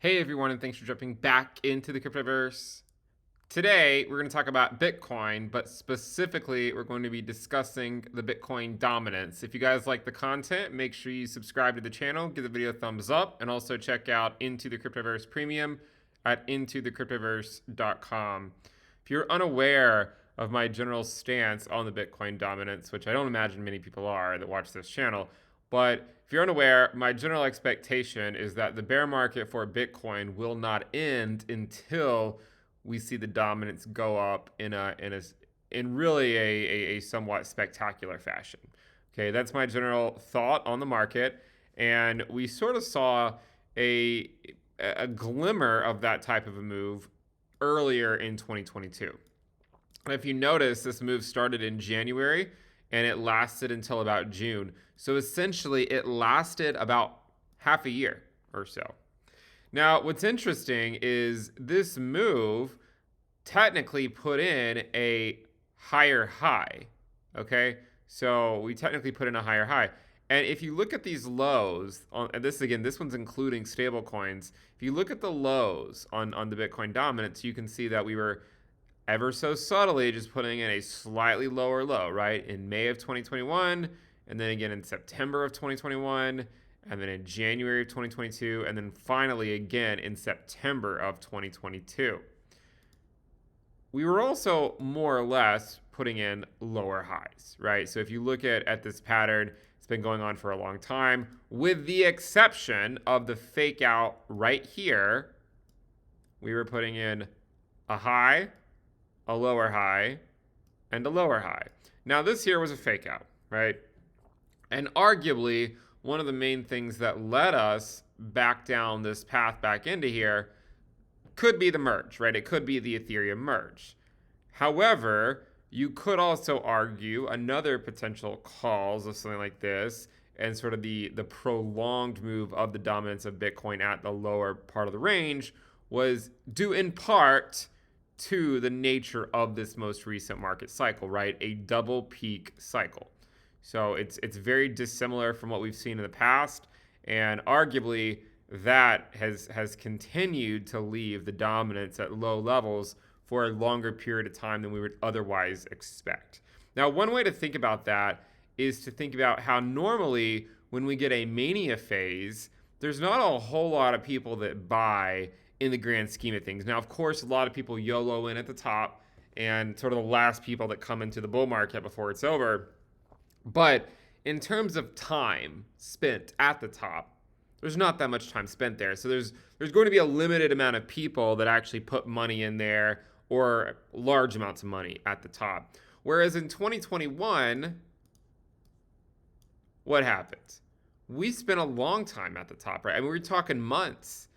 Hey everyone, and thanks for jumping back into the Cryptoverse. Today, we're going to talk about Bitcoin, but specifically, we're going to be discussing the Bitcoin dominance. If you guys like the content, make sure you subscribe to the channel, give the video a thumbs up, and also check out Into the Cryptoverse Premium at intothecryptoverse.com. If you're unaware of my general stance on the Bitcoin dominance, which I don't imagine many people are that watch this channel, but if you're unaware, my general expectation is that the bear market for Bitcoin will not end until we see the dominance go up in really a somewhat spectacular fashion. Okay, that's my general thought on the market, and we sort of saw a a glimmer of that type of a move earlier in 2022. And if you notice, this move started in January and it lasted until about June. So essentially, it lasted about half a year or so. Now, what's interesting is this move technically put in a higher high. Okay, so we technically put in a higher high. And if you look at these lows, and this again, this one's including stable coins. If you look at the lows on the Bitcoin dominance, you can see that we were ever so subtly just putting in a slightly lower low, right? In May of 2021, and then again in September of 2021, and then in January of 2022, and then finally again in September of 2022. We were also more or less putting in lower highs, right? So if you look at this pattern, it's been going on for a long time, with the exception of the fake out right here. We were putting in a high, a lower high, and a lower high. Now, this here was a fake out, right? And arguably, one of the main things that led us back down this path back into here could be the merge, right? It could be the Ethereum merge. However, you could also argue another potential cause of something like this and sort of the prolonged move of the dominance of Bitcoin at the lower part of the range was due in part to the nature of this most recent market cycle, right? A double peak cycle. So it's very dissimilar from what we've seen in the past, and arguably that has continued to leave the dominance at low levels for a longer period of time than we would otherwise expect. Now, one way to think about that is to think about how normally when we get a mania phase, there's not a whole lot of people that buy in the grand scheme of things. Now, of course, a lot of people YOLO in at the top and sort of the last people that come into the bull market before it's over. But in terms of time spent at the top, there's not that much time spent there. So there's going to be a limited amount of people that actually put money in there or large amounts of money at the top. Whereas in 2021, what happened? We spent a long time at the top, right? I mean, we're talking months,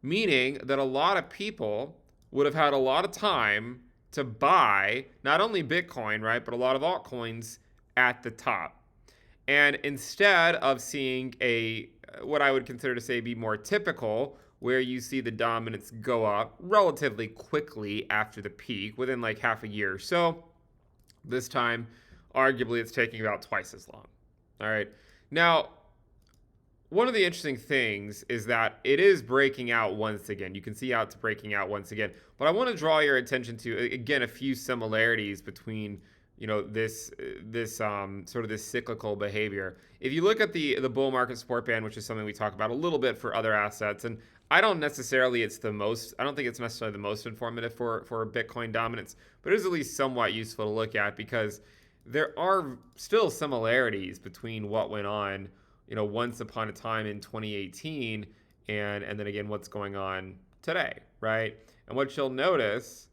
meaning that a lot of people would have had a lot of time to buy not only Bitcoin, right, but a lot of altcoins at the top. And instead of seeing a what I would consider to say be more typical, where you see the dominance go up relatively quickly after the peak within like half a year or so, this time, arguably, it's taking about twice as long. All right. Now, one of the interesting things is that it is breaking out once again. You can see how it's breaking out once again. But I want to draw your attention to, again, a few similarities between this sort of this cyclical behavior. If you look at the bull market support band, which is something we talk about a little bit for other assets, and I don't think it's necessarily the most informative for Bitcoin dominance, but it is at least somewhat useful to look at because there are still similarities between what went on once upon a time in 2018 and then again what's going on today, right? And what you'll notice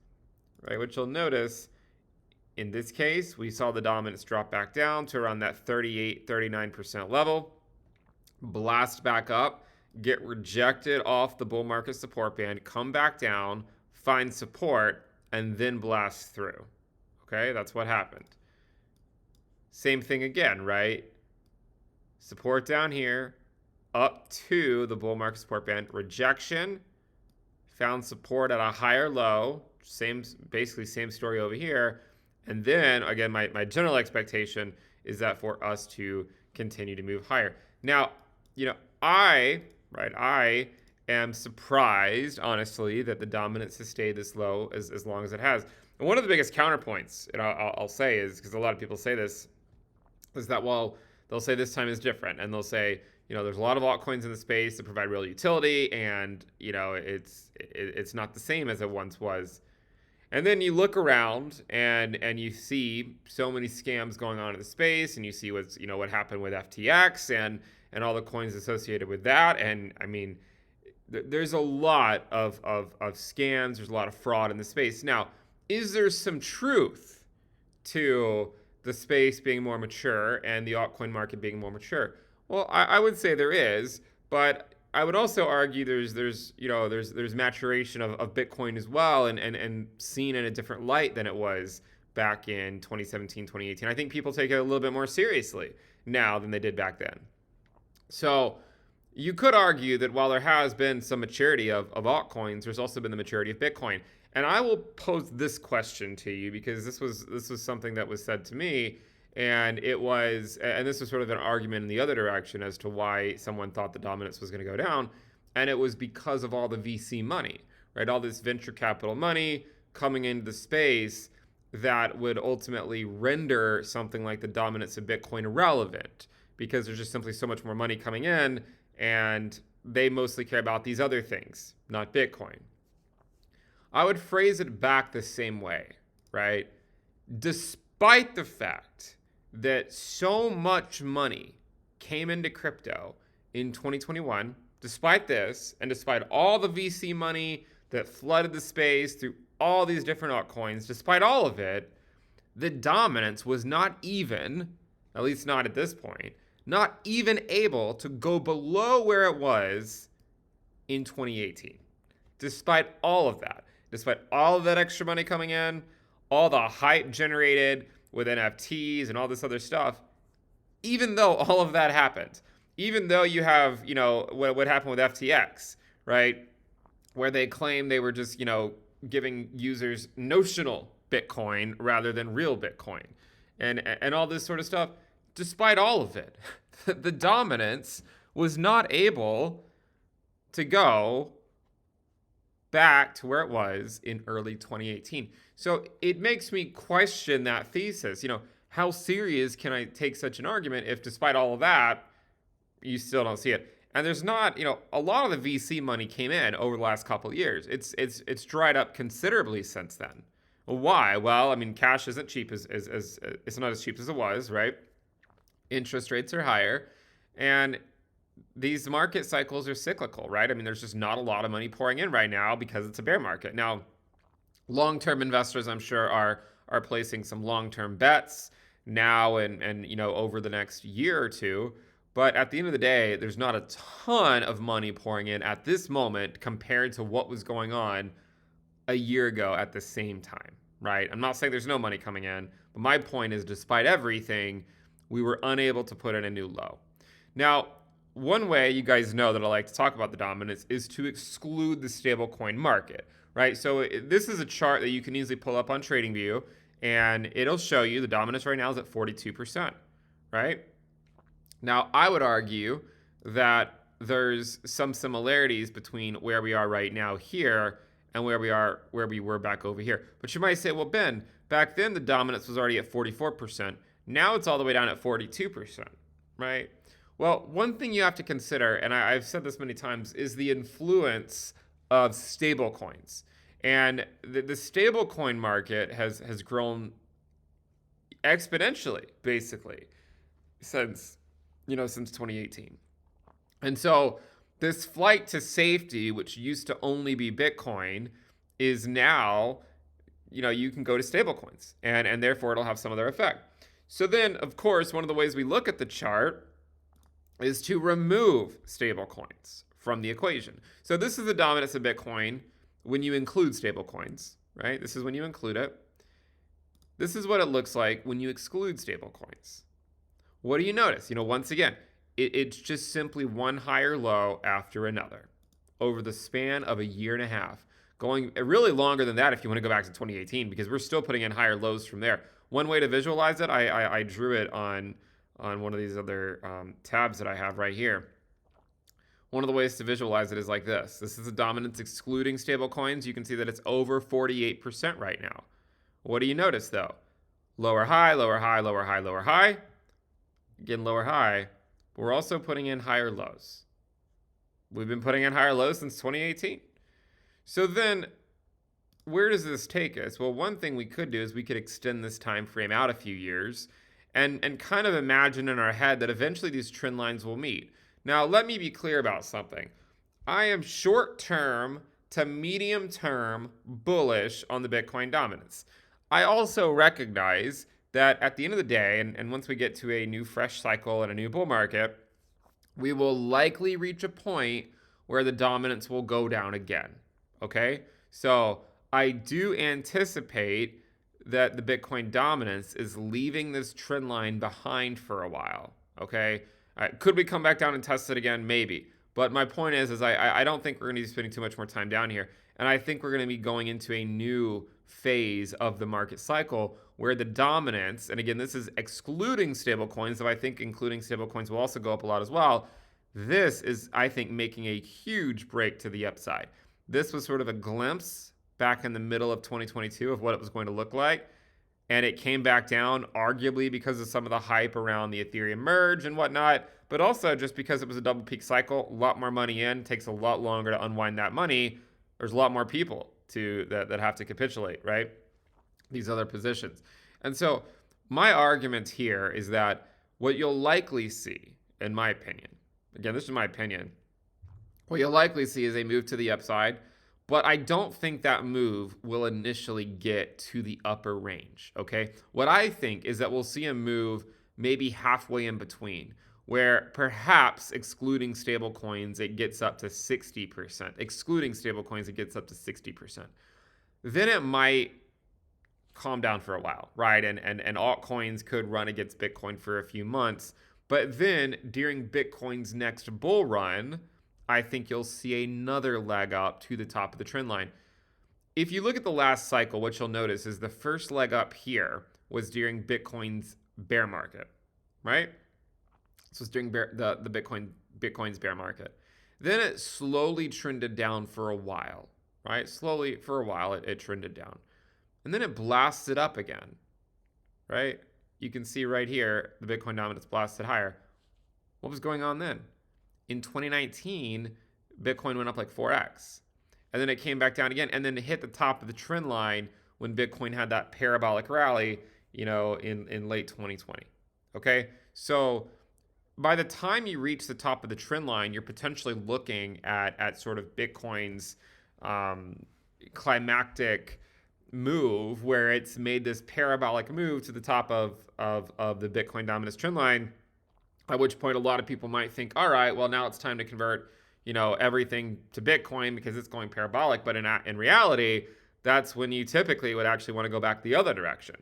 in this case, we saw the dominance drop back down to around that 38, 39% level, blast back up, get rejected off the bull market support band, come back down, find support, and then blast through. Okay, that's what happened. Same thing again, right? Support down here, up to the bull market support band, rejection, found support at a higher low, basically same story over here. And then, again, my general expectation is that for us to continue to move higher. Now, I am surprised, honestly, that the dominance has stayed this low as long as it has. And one of the biggest counterpoints, and I'll say, is because a lot of people say this, is that, well, they'll say this time is different, and they'll say, there's a lot of altcoins in the space that provide real utility, and it's not the same as it once was. And then you look around and you see so many scams going on in the space, and you see what happened with FTX and all the coins associated with that. And I mean, there's a lot of scams. There's a lot of fraud in the space. Now, is there some truth to the space being more mature and the altcoin market being more mature? Well, I would say there is, but I would also argue there's maturation of Bitcoin as well, and seen in a different light than it was back in 2017, 2018. I think people take it a little bit more seriously now than they did back then. So you could argue that while there has been some maturity of altcoins, there's also been the maturity of Bitcoin. And I will pose this question to you, because this was something that was said to me, and this was sort of an argument in the other direction as to why someone thought the dominance was going to go down, and it was because of all the VC money, right? All this venture capital money coming into the space that would ultimately render something like the dominance of Bitcoin irrelevant, because there's just simply so much more money coming in, and they mostly care about these other things, not Bitcoin. I would phrase it back the same way, right? Despite the fact that so much money came into crypto in 2021, despite this, and despite all the VC money that flooded the space through all these different altcoins, despite all of it, the dominance was not even, at least not at this point, not even able to go below where it was in 2018. Despite all of that, despite all of that extra money coming in, all the hype generated with NFTs and all this other stuff, even though all of that happened, even though you have, what happened with FTX, right? Where they claim they were just, giving users notional Bitcoin rather than real Bitcoin, and all this sort of stuff. Despite all of it, the dominance was not able to go back to where it was in early 2018. So it makes me question that thesis. How serious can I take such an argument if, despite all of that, you still don't see it? And there's not, a lot of the VC money came in over the last couple of years. It's dried up considerably since then. Well, why? Well, I mean, cash isn't cheap as it's not as cheap as it was, right? Interest rates are higher, and these market cycles are cyclical, right? I mean, there's just not a lot of money pouring in right now because it's a bear market. Now, long-term investors, I'm sure, are placing some long-term bets now and over the next year or two. But at the end of the day, there's not a ton of money pouring in at this moment compared to what was going on a year ago at the same time, right? I'm not saying there's no money coming in, but my point is, despite everything, we were unable to put in a new low. Now, one way you guys know that I like to talk about the dominance is to exclude the stablecoin market, right? So this is a chart that you can easily pull up on TradingView, and it'll show you the dominance right now is at 42%, right? Now, I would argue that there's some similarities between where we are right now here and where we were back over here. But you might say, well, Ben, back then the dominance was already at 44%. Now it's all the way down at 42%, right? Well, one thing you have to consider, and I've said this many times, is the influence of stablecoins. And the stablecoin market has grown exponentially, basically, since 2018. And so this flight to safety, which used to only be Bitcoin, is now, you can go to stablecoins, and therefore it'll have some of their effect. So then, of course, one of the ways we look at the chart is to remove stablecoins from the equation. So this is the dominance of Bitcoin when you include stablecoins, right? This is when you include it. This is what it looks like when you exclude stablecoins. What do you notice? Once again, it's just simply one higher low after another over the span of a year and a half, going really longer than that if you want to go back to 2018, because we're still putting in higher lows from there. One way to visualize it, I drew it on one of these other tabs that I have right here. One of the ways to visualize it is like this. This is the dominance excluding stable coins. You can see that it's over 48% right now. What do you notice though? Lower high, lower high, lower high, lower high. Again, lower high. But we're also putting in higher lows. We've been putting in higher lows since 2018. So then where does this take us? Well, one thing we could do is we could extend this time frame out a few years and kind of imagine in our head that eventually these trend lines will meet. Now, let me be clear about something. I am short-term to medium-term bullish on the Bitcoin dominance. I also recognize that at the end of the day, and once we get to a new fresh cycle and a new bull market, we will likely reach a point where the dominance will go down again, okay? So I do anticipate that the Bitcoin dominance is leaving this trend line behind for a while, okay? Could we come back down and test it again? Maybe. But my point is I don't think we're going to be spending too much more time down here. And I think we're going to be going into a new phase of the market cycle where the dominance, and again, this is excluding stable coins, though I think including stable coins will also go up a lot as well. This is, I think, making a huge break to the upside. This was sort of a glimpse back in the middle of 2022 of what it was going to look like. And it came back down, arguably because of some of the hype around the Ethereum merge and whatnot, but also just because it was a double peak cycle, a lot more money in, takes a lot longer to unwind that money. There's a lot more people that have to capitulate, right? These other positions. And so my argument here is that what you'll likely see, in my opinion, again, this is my opinion, what you'll likely see is a move to the upside, but I don't think that move will initially get to the upper range, okay? What I think is that we'll see a move maybe halfway in between, where perhaps excluding stable coins, it gets up to 60%. Excluding stable coins, it gets up to 60%. Then it might calm down for a while, right? And altcoins could run against Bitcoin for a few months. But then during Bitcoin's next bull run, I think you'll see another leg up to the top of the trend line. If you look at the last cycle, what you'll notice is the first leg up here was during Bitcoin's bear market, right? This was during the Bitcoin's bear market. Then it slowly trended down for a while, right? Slowly for a while, it trended down. And then it blasted up again, right? You can see right here, the Bitcoin dominance blasted higher. What was going on then? In 2019, Bitcoin went up like 4x. And then it came back down again and then it hit the top of the trend line when Bitcoin had that parabolic rally, in late 2020. Okay? So by the time you reach the top of the trend line, you're potentially looking at sort of Bitcoin's climactic move where it's made this parabolic move to the top of the Bitcoin dominance trend line. At which point a lot of people might think, all right, well, now it's time to convert, everything to Bitcoin because it's going parabolic. But in reality, that's when you typically would actually want to go back the other direction,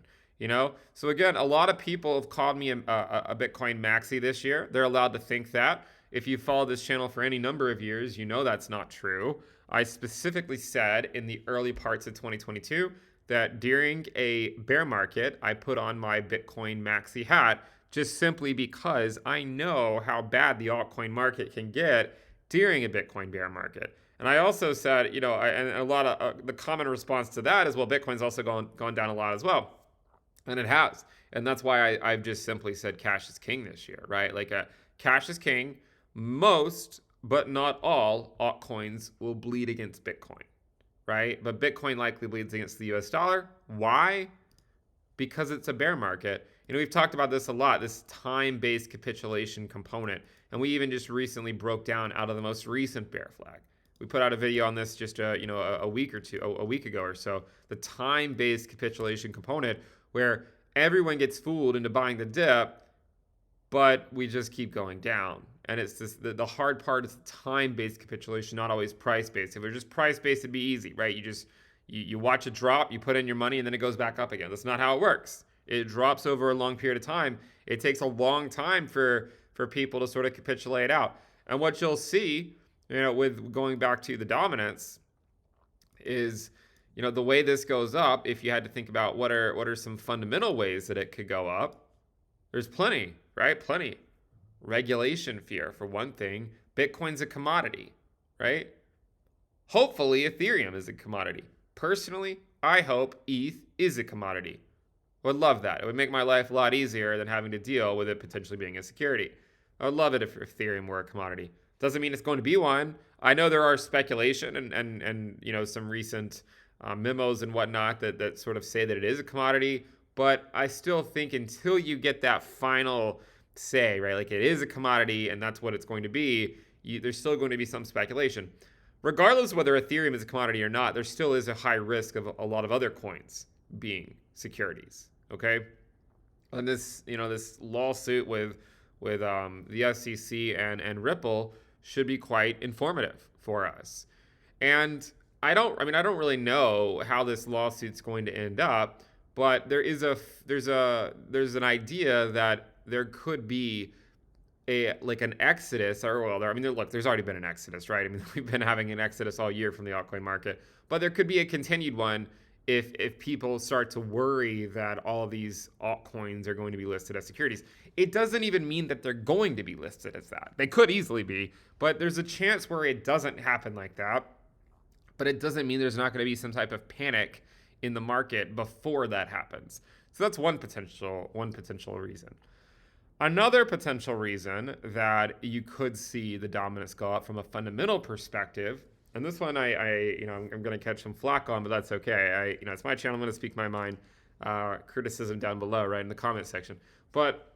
So again, a lot of people have called me a Bitcoin maxi this year. They're allowed to think that. If you follow this channel for any number of years, that's not true. I specifically said in the early parts of 2022 that during a bear market, I put on my Bitcoin maxi hat just simply because I know how bad the altcoin market can get during a Bitcoin bear market. And I also said, and a lot of the common response to that is, well, Bitcoin's also gone down a lot as well. And it has. And that's why I've just simply said cash is king this year, right? Like cash is king. Most, but not all, altcoins will bleed against Bitcoin, right? But Bitcoin likely bleeds against the US dollar. Why? Because it's a bear market. We've talked about this a lot, this time-based capitulation component. And we even just recently broke down out of the most recent bear flag. We put out a video on this just a week ago or so. The time-based capitulation component where everyone gets fooled into buying the dip, but we just keep going down. And it's this, the hard part is time-based capitulation, not always price-based. If it were just price-based, it'd be easy, right? You watch it drop, you put in your money, and then it goes back up again. That's not how it works. It drops over a long period of time. It takes a long time for people to sort of capitulate out. And what you'll see, with going back to the dominance is, the way this goes up, if you had to think about what are some fundamental ways that it could go up, there's plenty, right? Plenty. Regulation fear, for one thing. Bitcoin's a commodity, right? Hopefully, Ethereum is a commodity. Personally, I hope ETH is a commodity. Would love that. It would make my life a lot easier than having to deal with it potentially being a security. I would love it if Ethereum were a commodity. Doesn't mean it's going to be one. I know there are speculation and some recent memos and whatnot that sort of say that it is a commodity, but I still think until you get that final say, right, like it is a commodity and that's what it's going to be, there's still going to be some speculation. Regardless of whether Ethereum is a commodity or not, there still is a high risk of a lot of other coins being securities. Okay, and this lawsuit with the SEC and Ripple should be quite informative for us. And I don't really know how this lawsuit's going to end up, but there's an idea that there could be an exodus, or well, look, there's already been an exodus, right? I mean, we've been having an exodus all year from the altcoin market, but there could be a continued one if people start to worry that all of these altcoins are going to be listed as securities. It doesn't even mean that they're going to be listed as that. They could easily be, but there's a chance where it doesn't happen like that. But it doesn't mean there's not going to be some type of panic in the market before that happens. So that's one potential reason. Another potential reason that you could see the dominance go up from a fundamental perspective, and this one I'm going to catch some flack on, but that's okay. It's my channel. I'm going to speak my mind. Criticism down below, right in the comment section. But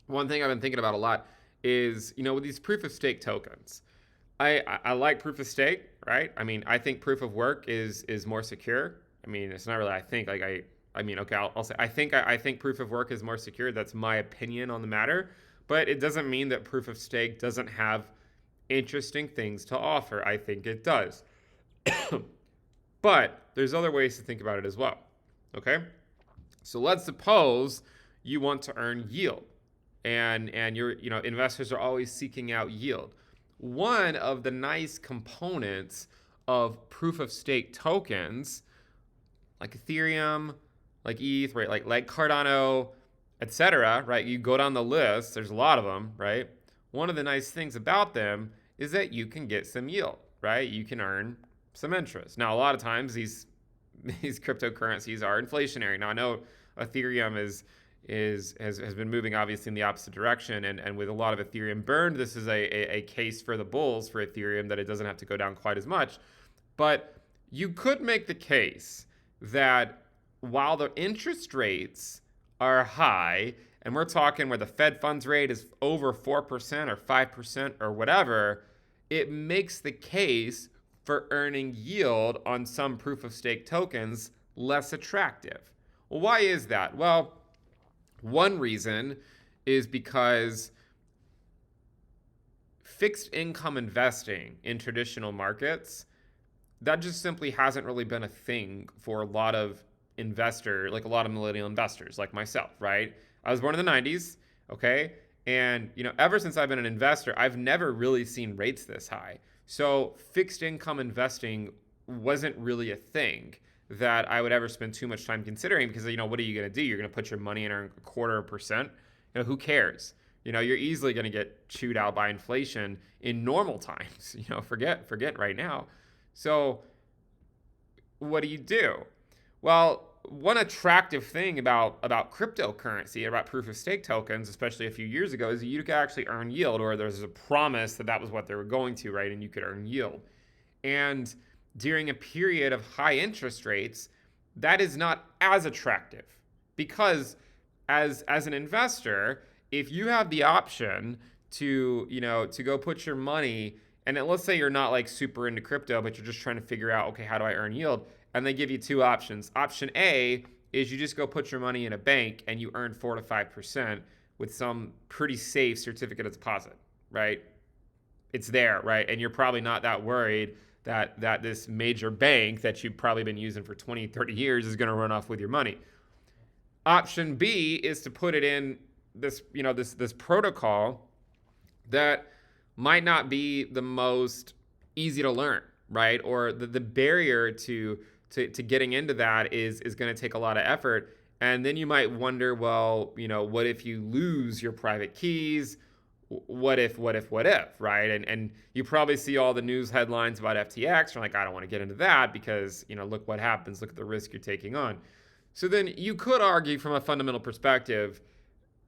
one thing I've been thinking about a lot is, with these proof of stake tokens. I like proof of stake, right? I mean, I think proof of work is more secure. I mean, it's not really I think, okay, I'll say I think proof of work is more secure. That's my opinion on the matter, but it doesn't mean that proof of stake doesn't have interesting things to offer. I think it does. But there's other ways to think about it as well. Okay? So let's suppose you want to earn yield, and investors are always seeking out yield. One of the nice components of proof of stake tokens, like Ethereum, like ETH, right, like Cardano, etc., right? You go down the list, there's a lot of them, right? One of the nice things about them is that you can get some yield, right? You can earn some interest. Now, a lot of times these cryptocurrencies are inflationary. Now, I know Ethereum has been moving obviously in the opposite direction, and with a lot of Ethereum burned, this is a case for the bulls for Ethereum that it doesn't have to go down quite as much. But you could make the case that while the interest rates are high, and we're talking where the Fed funds rate is over 4% or 5% or whatever, it makes the case for earning yield on some proof of stake tokens less attractive. Well, why is that? Well, one reason is because fixed income investing in traditional markets, that just simply hasn't really been a thing for a lot of millennial investors like myself, right? I was born in the 90s, okay? And, ever since I've been an investor, I've never really seen rates this high. So fixed income investing wasn't really a thing that I would ever spend too much time considering because, what are you going to do? You're going to put your money in a 0.25%. Who cares? You're easily going to get chewed out by inflation in normal times. Forget right now. So what do? Well, one attractive thing about cryptocurrency, about proof of stake tokens, especially a few years ago, is that you could actually earn yield, or there's a promise that was what they were going to, right? And you could earn yield. And during a period of high interest rates, that is not as attractive because as an investor, if you have the option to go put your money, and let's say you're not like super into crypto, but you're just trying to figure out, okay, how do I earn yield? And they give you two options. Option A is you just go put your money in a bank and you earn 4 to 5% with some pretty safe certificate of deposit, right? It's there, right? And you're probably not that worried that this major bank that you've probably been using for 20, 30 years is going to run off with your money. Option B is to put it in this protocol that might not be the most easy to learn, right? Or the barrier to getting into that is going to take a lot of effort. And then you might wonder, well, what if you lose your private keys? what if, right? And you probably see all the news headlines about FTX. You're like, I don't want to get into that because, look what happens. Look at the risk you're taking on. So then you could argue from a fundamental perspective,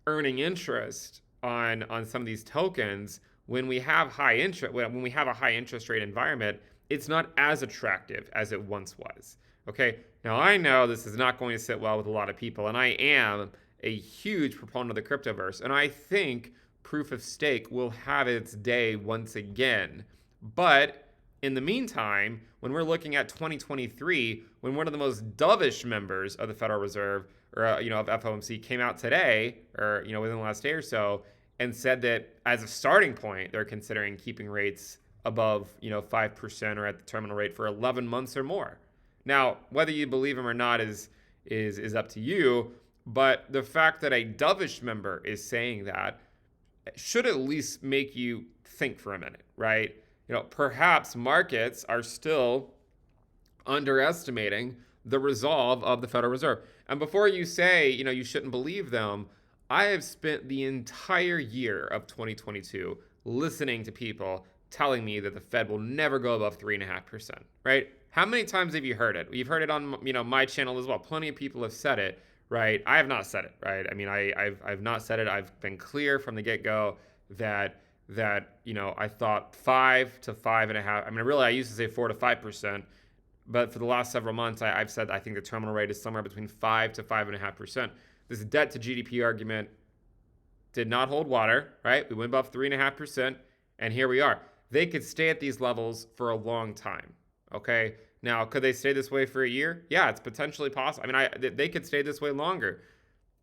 earning interest on some of these tokens when we have a high interest rate environment, it's not as attractive as it once was. Okay. Now I know this is not going to sit well with a lot of people, and I am a huge proponent of the cryptoverse, and I think proof of stake will have its day once again. But in the meantime, when we're looking at 2023, when one of the most dovish members of the Federal Reserve or of FOMC came out today, or within the last day or so, and said that as a starting point, they're considering keeping rates above 5% or at the terminal rate for 11 months or more. Now, whether you believe him or not is up to you. But the fact that a dovish member is saying that should at least make you think for a minute, right? Perhaps markets are still underestimating the resolve of the Federal Reserve. And before you say, you shouldn't believe them, I have spent the entire year of 2022 listening to people telling me that the Fed will never go above 3.5%, right? How many times have you heard it? You've heard it on, my channel as well. Plenty of people have said it, right? I have not said it, right? I mean, I've not said it. I've been clear from the get-go that I thought 5 to 5.5. I mean, really, I used to say 4 to 5%, but for the last several months, I've said I think the terminal rate is somewhere between 5 to 5.5%. This debt to GDP argument did not hold water, right? We went above 3.5%, and here we are. They could stay at these levels for a long time, okay? Now, could they stay this way for a year? Yeah, it's potentially possible. I mean, they could stay this way longer.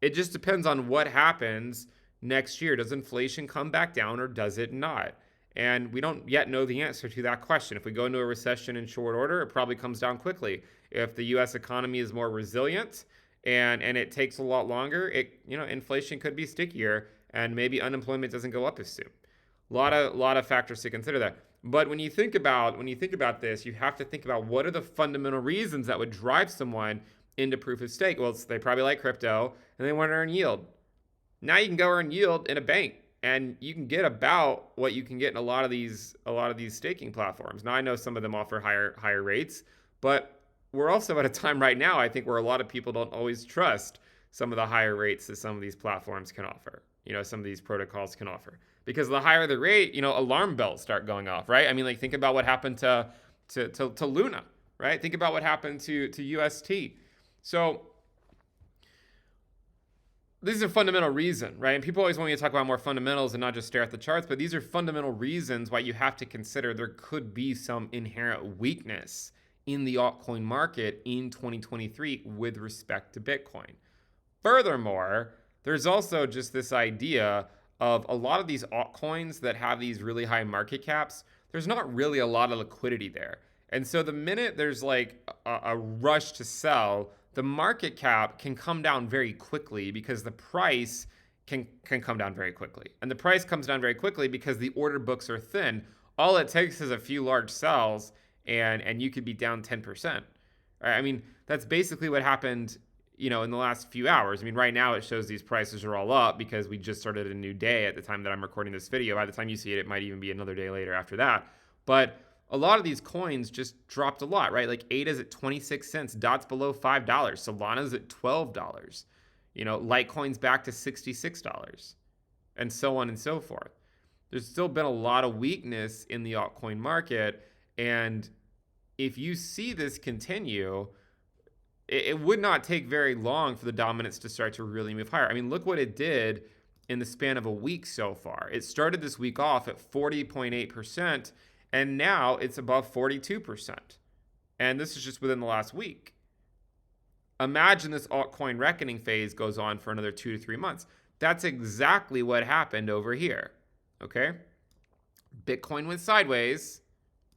It just depends on what happens next year. Does inflation come back down or does it not? And we don't yet know the answer to that question. If we go into a recession in short order, it probably comes down quickly. If the U.S. economy is more resilient and it takes a lot longer, inflation could be stickier and maybe unemployment doesn't go up as soon. A lot of factors to consider there. But when you think about this, you have to think about what are the fundamental reasons that would drive someone into proof of stake. Well, they probably like crypto and they want to earn yield. Now you can go earn yield in a bank, and you can get about what you can get in a lot of these staking platforms. Now I know some of them offer higher rates, but we're also at a time right now, I think, where a lot of people don't always trust some of the higher rates that some of these platforms can offer. Some of these protocols can offer. Because the higher the rate, alarm bells start going off, right? I mean, think about what happened to Luna, right? Think about what happened to UST. So this is a fundamental reason, right? And people always want me to talk about more fundamentals and not just stare at the charts, but these are fundamental reasons why you have to consider there could be some inherent weakness in the altcoin market in 2023 with respect to Bitcoin. Furthermore, there's also just this idea of a lot of these altcoins that have these really high market caps, there's not really a lot of liquidity there. And so the minute there's like a rush to sell, the market cap can come down very quickly because the price can come down very quickly. And the price comes down very quickly because the order books are thin. All it takes is a few large sells and you could be down 10%. Right? I mean, that's basically what happened, in the last few hours. I mean, right now it shows these prices are all up because we just started a new day at the time that I'm recording this video. By the time you see it, it might even be another day later after that. But a lot of these coins just dropped a lot, right? Like ADA's at 26 cents, DOT's below $5, Solana's at $12, Litecoin's back to $66, and so on and so forth. There's still been a lot of weakness in the altcoin market, and if you see this continue, it would not take very long for the dominance to start to really move higher. I mean, look what it did in the span of a week so far. It started this week off at 40.8%, and now it's above 42%. And this is just within the last week. Imagine this altcoin reckoning phase goes on for another 2 to 3 months. That's exactly what happened over here, okay? Bitcoin went sideways,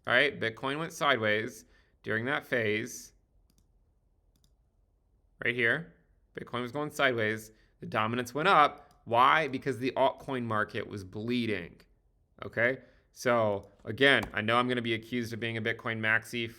all right? Bitcoin went sideways during that phase. Right here, Bitcoin was going sideways. The dominance went up. Why? Because the altcoin market was bleeding. Okay? So again, I know I'm going to be accused of being a Bitcoin maxi,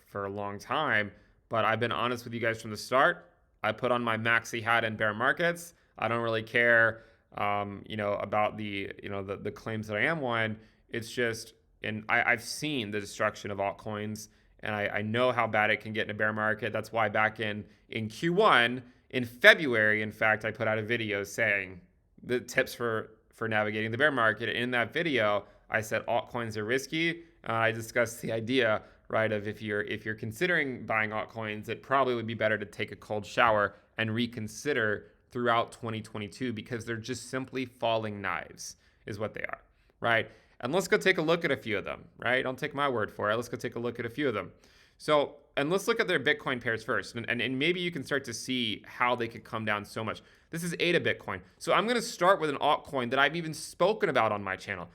for a long time, but I've been honest with you guys from the start. I put on my maxi hat in bear markets. I don't really care about the claims that I am one. It's just, and I've seen the destruction of altcoins, and I know how bad it can get in a bear market. That's why back in Q1, in February, in fact, I put out a video saying the tips for navigating the bear market. In that video, I said altcoins are risky. I discussed the idea, right, of if you're considering buying altcoins, it probably would be better to take a cold shower and reconsider throughout 2022 because they're just simply falling knives, is what they are, right? And let's go take a look at a few of them, right? Don't take my word for it. Let's go take a look at a few of them. So, and let's look at their Bitcoin pairs first. And maybe you can start to see how they could come down so much. This is ADA Bitcoin. So I'm going to start with an altcoin that I've even spoken about on my channel.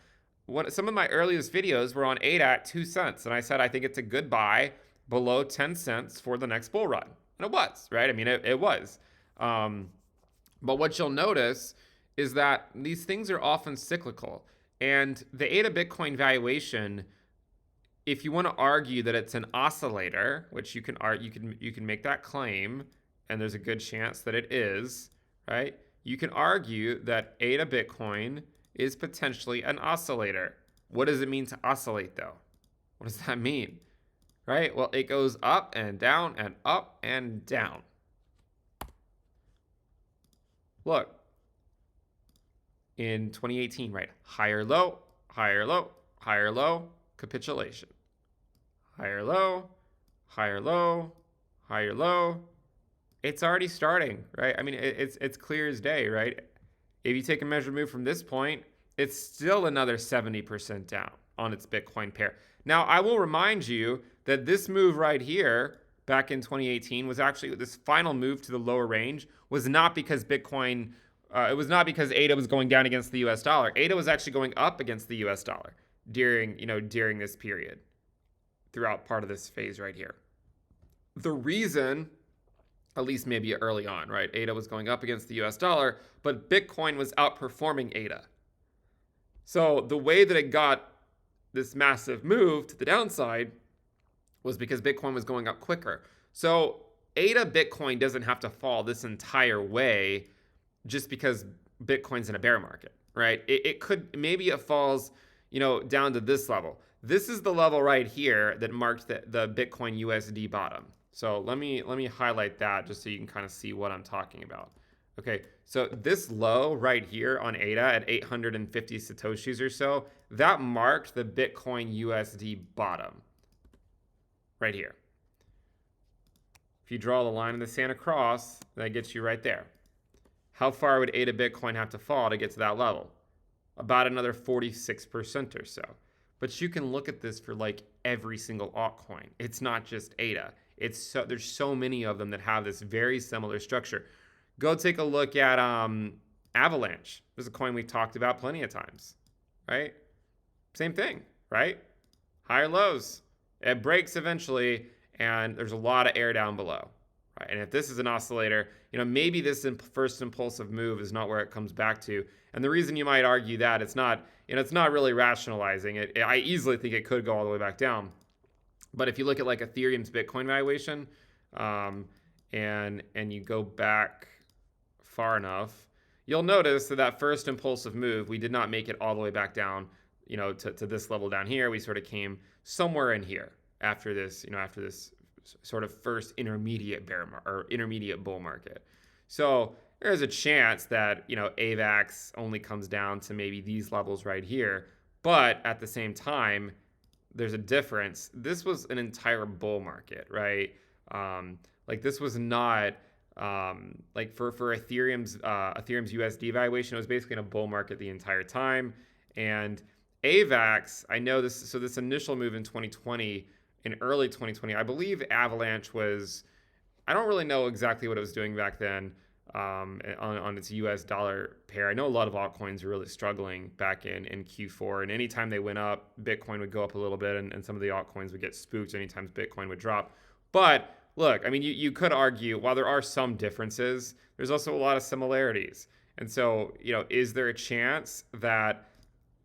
Some of my earliest videos were on ADA at 2 cents. And I said, I think it's a good buy below 10 cents for the next bull run. And it was, right? I mean, it was. But what you'll notice is that these things are often cyclical. And the ADA Bitcoin valuation, if you want to argue that it's an oscillator, which you can make that claim, and there's a good chance that it is, right? You can argue that ADA Bitcoin is potentially an oscillator. What does it mean to oscillate, though? What does that mean? Right? Well, it goes up and down and up and down. Look, in 2018, right? Higher low, higher low, higher low, capitulation. Higher low, higher low, higher low. It's already starting, right? I mean, it's clear as day, right? If you take a measured move from this point, it's still another 70% down on its Bitcoin pair. Now, I will remind you that this move right here back in 2018 was actually, this final move to the lower range was not because Bitcoin, it was not because ADA was going down against the US dollar. ADA was actually going up against the US dollar during this period, throughout part of this phase right here. The reason, at least maybe early on, right? ADA was going up against the US dollar, but Bitcoin was outperforming ADA. So the way that it got this massive move to the downside was because Bitcoin was going up quicker. So ADA Bitcoin doesn't have to fall this entire way just because Bitcoin's in a bear market, right? It could, maybe it falls, down to this level. This is the level right here that marked the Bitcoin USD bottom. So let me highlight that just so you can kind of see what I'm talking about. Okay, so this low right here on ADA at 850 Satoshis or so, that marked the Bitcoin USD bottom right here. If you draw the line in the sand across, that gets you right there. How far would ADA Bitcoin have to fall to get to that level? About another 46% or so. But you can look at this for like every single altcoin. It's not just ADA. There's so many of them that have this very similar structure. Go take a look at Avalanche. This is a coin we've talked about plenty of times, right? Same thing, right? Higher lows. It breaks eventually, and there's a lot of air down below, right? And if this is an oscillator, maybe this first impulsive move is not where it comes back to. And the reason you might argue that it's not really rationalizing it. I easily think it could go all the way back down. But if you look at like Ethereum's Bitcoin valuation, and you go back far enough, you'll notice that first impulsive move, we did not make it all the way back down, to this level down here. We sort of came somewhere in here after this sort of first intermediate intermediate bull market. So there's a chance that, AVAX only comes down to maybe these levels right here. But at the same time, there's a difference. This was an entire bull market, right? Like this was not like for Ethereum's USD valuation, it was basically in a bull market the entire time. And AVAX, I know this. So this initial move in 2020, in early 2020, I believe Avalanche was, I don't really know exactly what it was doing back then on its US dollar pair. I know a lot of altcoins were really struggling back in Q4, and anytime they went up, Bitcoin would go up a little bit, and some of the altcoins would get spooked anytime Bitcoin would drop. But look, I mean, you could argue, while there are some differences, there's also a lot of similarities. And so, is there a chance that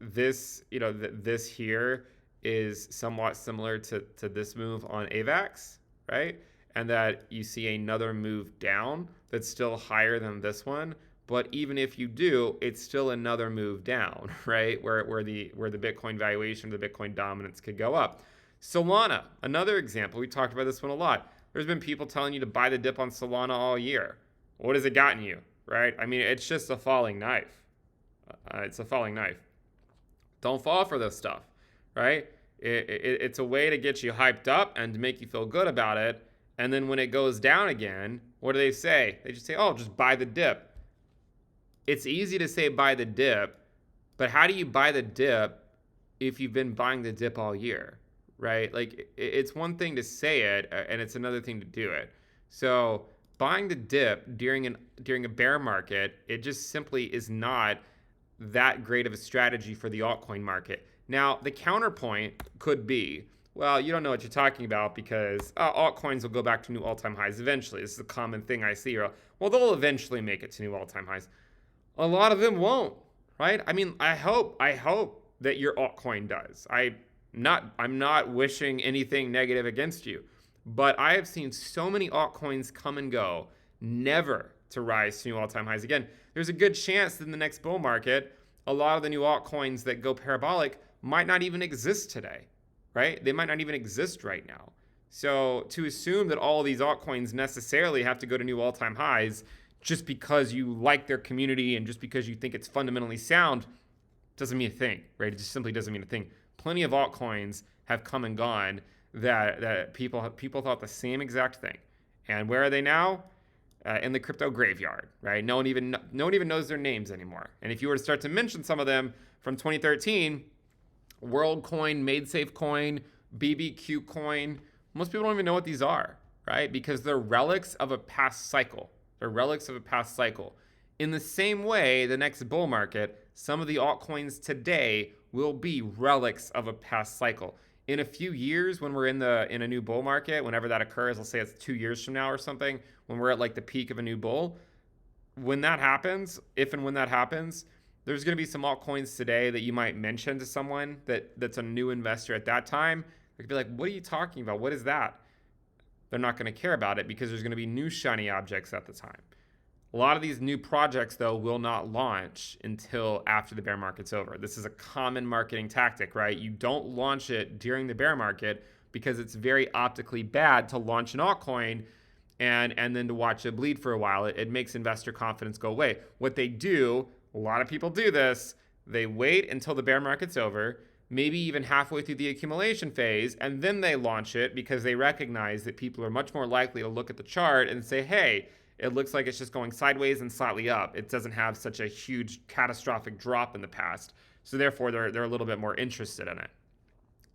this, this here is somewhat similar to this move on AVAX, right? And that you see another move down that's still higher than this one, But even if you do, it's still another move down, right? Where the Bitcoin valuation, the Bitcoin dominance could go up. Solana, another example. We talked about this one a lot. There's been people telling you to buy the dip on Solana all year. What has it gotten you, right? I mean, it's just a falling knife. It's a falling knife. Don't fall for this stuff, right? It's a way to get you hyped up and to make you feel good about it. And then when it goes down again, what do they say? They just say, oh, just buy the dip. It's easy to say buy the dip, but how do you buy the dip if you've been buying the dip all year, right? Like, it's one thing to say it, and it's another thing to do it. So buying the dip during a bear market, it just simply is not that great of a strategy for the altcoin market. Now, the counterpoint could be, well, you don't know what you're talking about because altcoins will go back to new all-time highs eventually. This is a common thing I see. Well, they'll eventually make it to new all-time highs. A lot of them won't, right? I mean, I hope that your altcoin does. I'm not wishing anything negative against you, but I have seen so many altcoins come and go, never to rise to new all-time highs again. There's a good chance that in the next bull market, a lot of the new altcoins that go parabolic might not even exist today, right? They might not even exist right now. So to assume that all of these altcoins necessarily have to go to new all-time highs just because you like their community and just because you think it's fundamentally sound doesn't mean a thing, right? It just simply doesn't mean a thing. Plenty of altcoins have come and gone that people thought the same exact thing. And where are they now? In the crypto graveyard, right? No one even knows their names anymore. And if you were to start to mention some of them from 2013, WorldCoin, MadeSafeCoin, BBQ Coin, most people don't even know what these are, right? Because they're relics of a past cycle. They're relics of a past cycle. In the same way, the next bull market, some of the altcoins today will be relics of a past cycle. In a few years, when we're in a new bull market, whenever that occurs, let's say it's 2 years from now or something, when we're at like the peak of a new bull, when that happens, if and when that happens, there's going to be some altcoins today that you might mention to someone that's a new investor at that time. They could be like, what are you talking about? What is that? They're not going to care about it because there's going to be new shiny objects at the time. A lot of these new projects, though, will not launch until after the bear market's over. This is a common marketing tactic, right? You don't launch it during the bear market because it's very optically bad to launch an altcoin and then to watch it bleed for a while. It makes investor confidence go away. What they do, a lot of people do this, they wait until the bear market's over, maybe even halfway through the accumulation phase, and then they launch it because they recognize that people are much more likely to look at the chart and say, hey, it looks like it's just going sideways and slightly up. It doesn't have such a huge catastrophic drop in the past. So therefore, they're a little bit more interested in it.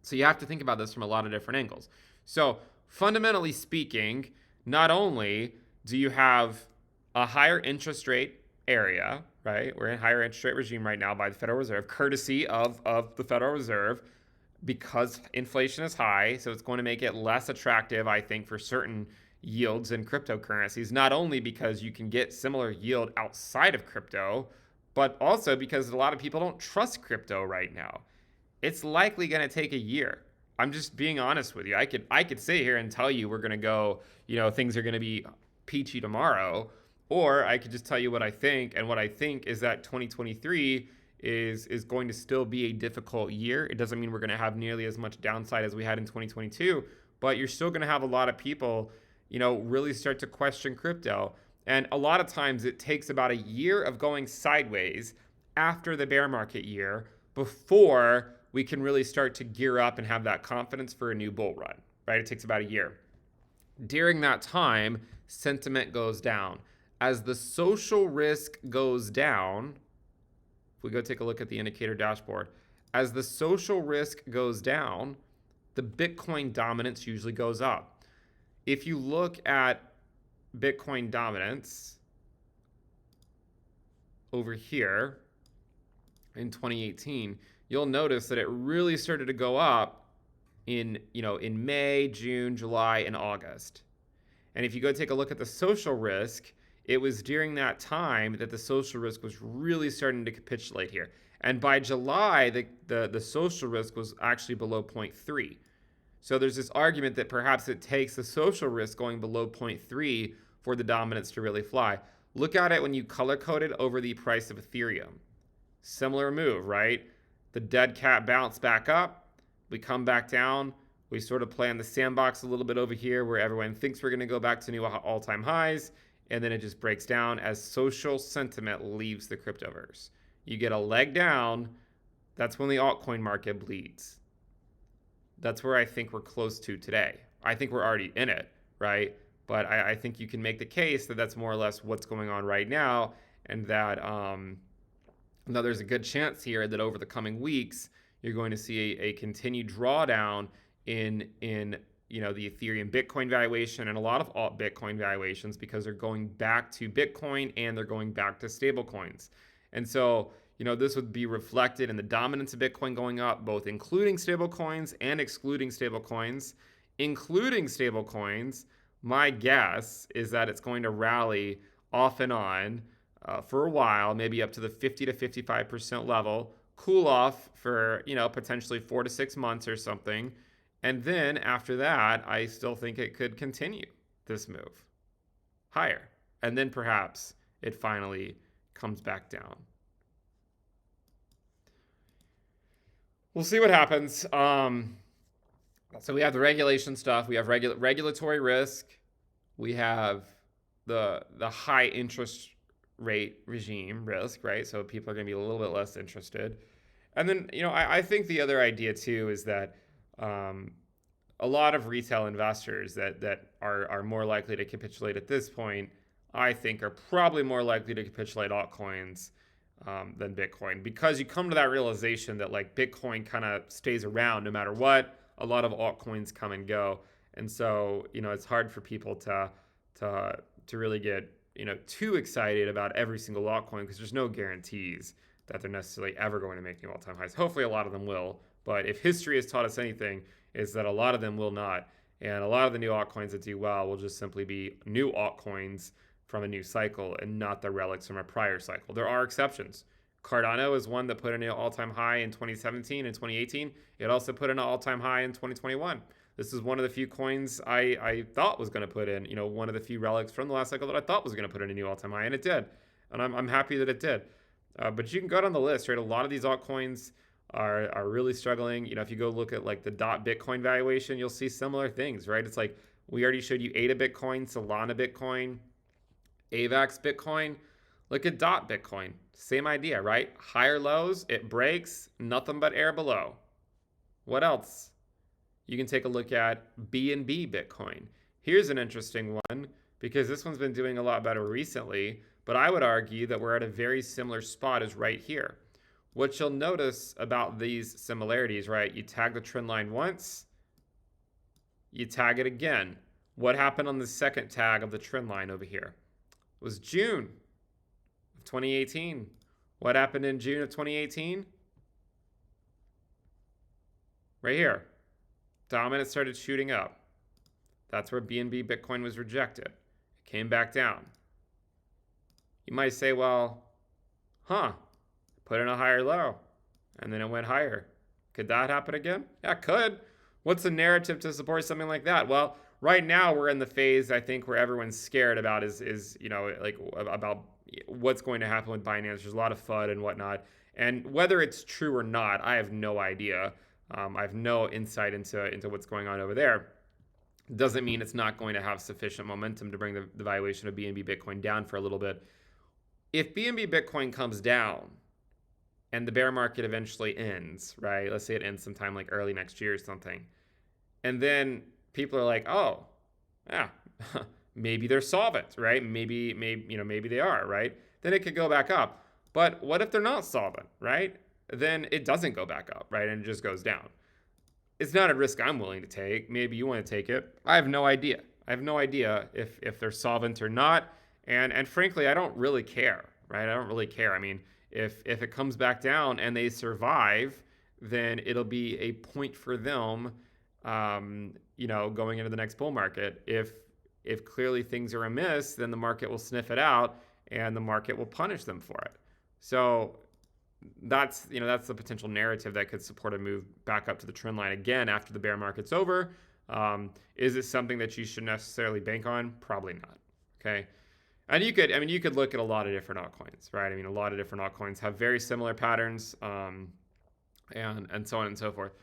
So you have to think about this from a lot of different angles. So fundamentally speaking, not only do you have a higher interest rate area, right? We're in a higher interest rate regime right now by the Federal Reserve, courtesy of the Federal Reserve, because inflation is high. So it's going to make it less attractive, I think, for certain yields in cryptocurrencies, not only because you can get similar yield outside of crypto, but also because a lot of people don't trust crypto right now. It's likely going to take a year. I'm just being honest with you. I could sit here and tell you we're going to go, things are going to be peachy tomorrow, or I could just tell you what I think, and what I think is that 2023 is going to still be a difficult year. It doesn't mean we're going to have nearly as much downside as we had in 2022, but you're still going to have a lot of people really start to question crypto. And a lot of times it takes about a year of going sideways after the bear market year before we can really start to gear up and have that confidence for a new bull run, right? It takes about a year. During that time, sentiment goes down. As the social risk goes down, if we go take a look at the indicator dashboard, as the social risk goes down, the Bitcoin dominance usually goes up. If you look at Bitcoin dominance over here in 2018, you'll notice that it really started to go up in May, June, July, and August. And if you go take a look at the social risk, it was during that time that the social risk was really starting to capitulate here. And by July, the social risk was actually below 0.3. So there's this argument that perhaps it takes the social risk going below 0.3 for the dominance to really fly. Look at it when you color code it over the price of Ethereum. Similar move, right? The dead cat bounced back up. We come back down. We sort of play on the sandbox a little bit over here where everyone thinks we're going to go back to new all-time highs. And then it just breaks down as social sentiment leaves the cryptoverse. You get a leg down. That's when the altcoin market bleeds. That's where I think we're close to today. I think we're already in it, right? But I think you can make the case that that's more or less what's going on right now, and that now there's a good chance here that over the coming weeks you're going to see a continued drawdown in the Ethereum Bitcoin valuation and a lot of alt Bitcoin valuations, because they're going back to Bitcoin and they're going back to stable coins. And so this would be reflected in the dominance of Bitcoin going up, both including stable coins and excluding stable coins. Including stable coins, my guess is that it's going to rally off and on for a while, maybe up to the 50 to 55% level, cool off for, potentially 4 to 6 months or something. And then after that, I still think it could continue this move higher. And then perhaps it finally comes back down. We'll see what happens. So we have the regulation stuff. We have regulatory risk. We have the high interest rate regime risk, right? So people are going to be a little bit less interested. And then, I think the other idea too is that a lot of retail investors that are more likely to capitulate at this point, I think, are probably more likely to capitulate altcoins than Bitcoin, because you come to that realization that like Bitcoin kind of stays around no matter what. A lot of altcoins come and go, and so it's hard for people to really get too excited about every single altcoin, because there's no guarantees that they're necessarily ever going to make new all-time highs. Hopefully a lot of them will, but if history has taught us anything, is that a lot of them will not, and a lot of the new altcoins that do well will just simply be new altcoins from a new cycle and not the relics from a prior cycle. There are exceptions. Cardano is one that put in an all-time high in 2017 and 2018. It also put in an all-time high in 2021. This is one of the few coins I thought was going to put in, one of the few relics from the last cycle that I thought was going to put in a new all-time high, and it did. And I'm happy that it did. But you can go down the list, right? A lot of these altcoins are really struggling. If you go look at like the Bitcoin valuation, you'll see similar things, right? It's like we already showed you ADA Bitcoin, Solana Bitcoin, AVAX Bitcoin. Look at Bitcoin. Same idea, right? Higher lows, it breaks, nothing but air below. What else? You can take a look at BNB Bitcoin. Here's an interesting one, because this one's been doing a lot better recently, but I would argue that we're at a very similar spot as right here. What you'll notice about these similarities, right? You tag the trend line once, you tag it again. What happened on the second tag of the trend line over here? It was June of 2018. What happened in June of 2018? Right here. Dominance started shooting up. That's where BNB Bitcoin was rejected. It came back down. You might say, well, put in a higher low, and then it went higher. Could that happen again? Yeah, it could. What's the narrative to support something like that? Well, right now we're in the phase, I think, where everyone's scared about about what's going to happen with Binance. There's a lot of FUD and whatnot. And whether it's true or not, I have no idea. I have no insight into what's going on over there. Doesn't mean it's not going to have sufficient momentum to bring the valuation of BNB Bitcoin down for a little bit. If BNB Bitcoin comes down and the bear market eventually ends, right? Let's say it ends sometime like early next year or something. And then people are like, oh, yeah, maybe they're solvent, right? Maybe they are, right? Then it could go back up. But what if they're not solvent, right? Then it doesn't go back up, right? And it just goes down. It's not a risk I'm willing to take. Maybe you want to take it. I have no idea. I have no idea if they're solvent or not. And frankly, I don't really care, right? I don't really care. I mean, if it comes back down and they survive, then it'll be a point for them, going into the next bull market. If clearly things are amiss, then the market will sniff it out and the market will punish them for it. So that's the potential narrative that could support a move back up to the trend line again after the bear market's over. Is it something that you should necessarily bank on? Probably not. Okay. And you could, you could look at a lot of different altcoins, right? A lot of different altcoins have very similar patterns, and so on and so forth.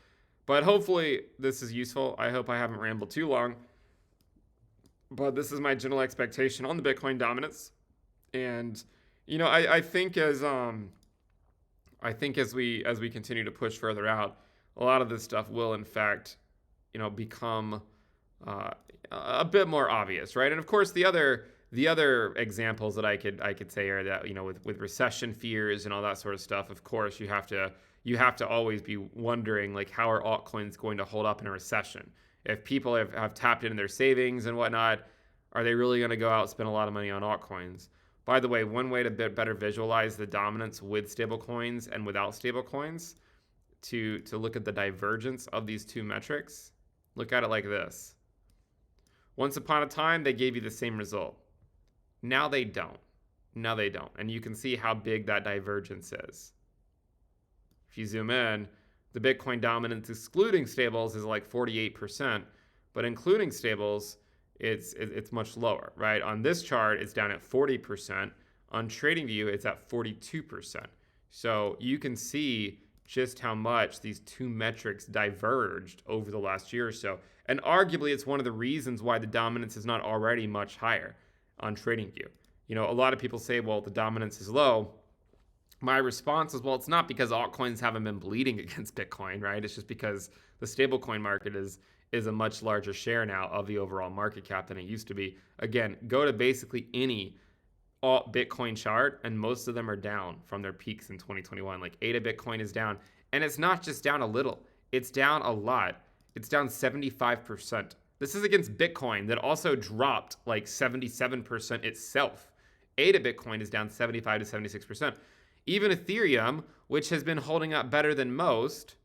But hopefully this is useful. I hope I haven't rambled too long. But this is my general expectation on the Bitcoin dominance. And I think as we continue to push further out, a lot of this stuff will in fact, become a bit more obvious, right? And of course, the other examples that I could say are that with recession fears and all that sort of stuff. Of course, you have to always be wondering, like, how are altcoins going to hold up in a recession? If people have tapped into their savings and whatnot, are they really going to go out and spend a lot of money on altcoins? By the way, one way to better visualize the dominance with stablecoins and without stablecoins, to look at the divergence of these two metrics, look at it like this. Once upon a time, they gave you the same result. Now they don't. And you can see how big that divergence is. If you zoom in, the Bitcoin dominance excluding stables is like 48%, but including stables, it's much lower, right? On this chart, it's down at 40%. On TradingView, it's at 42%. So you can see just how much these two metrics diverged over the last year or so. And arguably, it's one of the reasons why the dominance is not already much higher on TradingView. A lot of people say, well, the dominance is low. My response is, well, it's not because altcoins haven't been bleeding against Bitcoin, right? It's just because the stablecoin market is a much larger share now of the overall market cap than it used to be. Again, go to basically any alt Bitcoin chart, and most of them are down from their peaks in 2021. Like ADA Bitcoin is down, and it's not just down a little, it's down a lot. It's down 75%. This is against Bitcoin that also dropped like 77% itself. ADA Bitcoin is down 75 to 76%. Even Ethereum, which has been holding up better than most,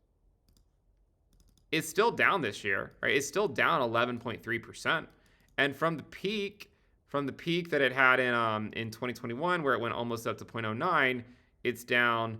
is still down this year, right? It's still down 11.3%. And from the peak that it had in 2021, where it went almost up to 0.09, it's down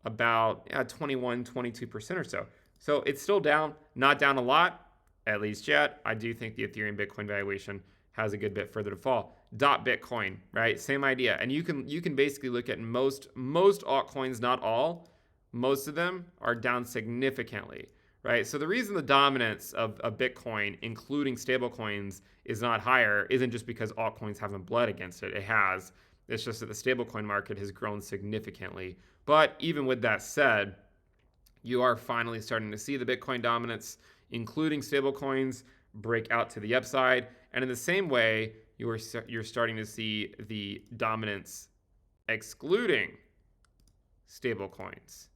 about 21, 22% or so. So it's still down, not down a lot, at least yet. I do think the Ethereum Bitcoin valuation has a good bit further to fall. Bitcoin, right? Same idea. And you can basically look at most altcoins, not all, most of them are down significantly, right? So the reason the dominance of Bitcoin, including stablecoins, is not higher isn't just because altcoins haven't bled against it. It has. It's just that the stablecoin market has grown significantly. But even with that said, you are finally starting to see the Bitcoin dominance, including stablecoins, break out to the upside. And in the same way, you're starting to see the dominance excluding stablecoins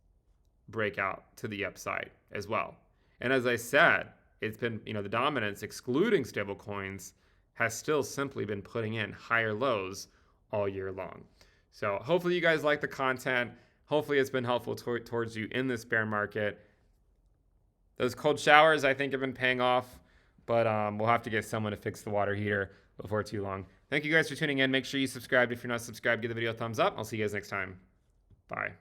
break out to the upside as well. And as I said, it's been, the dominance excluding stablecoins has still simply been putting in higher lows all year long. So hopefully you guys like the content. Hopefully it's been helpful towards you in this bear market. Those cold showers, I think, have been paying off, but we'll have to get someone to fix the water heater before too long. Thank you guys for tuning in. Make sure you subscribe. If you're not subscribed, give the video a thumbs up. I'll see you guys next time. Bye.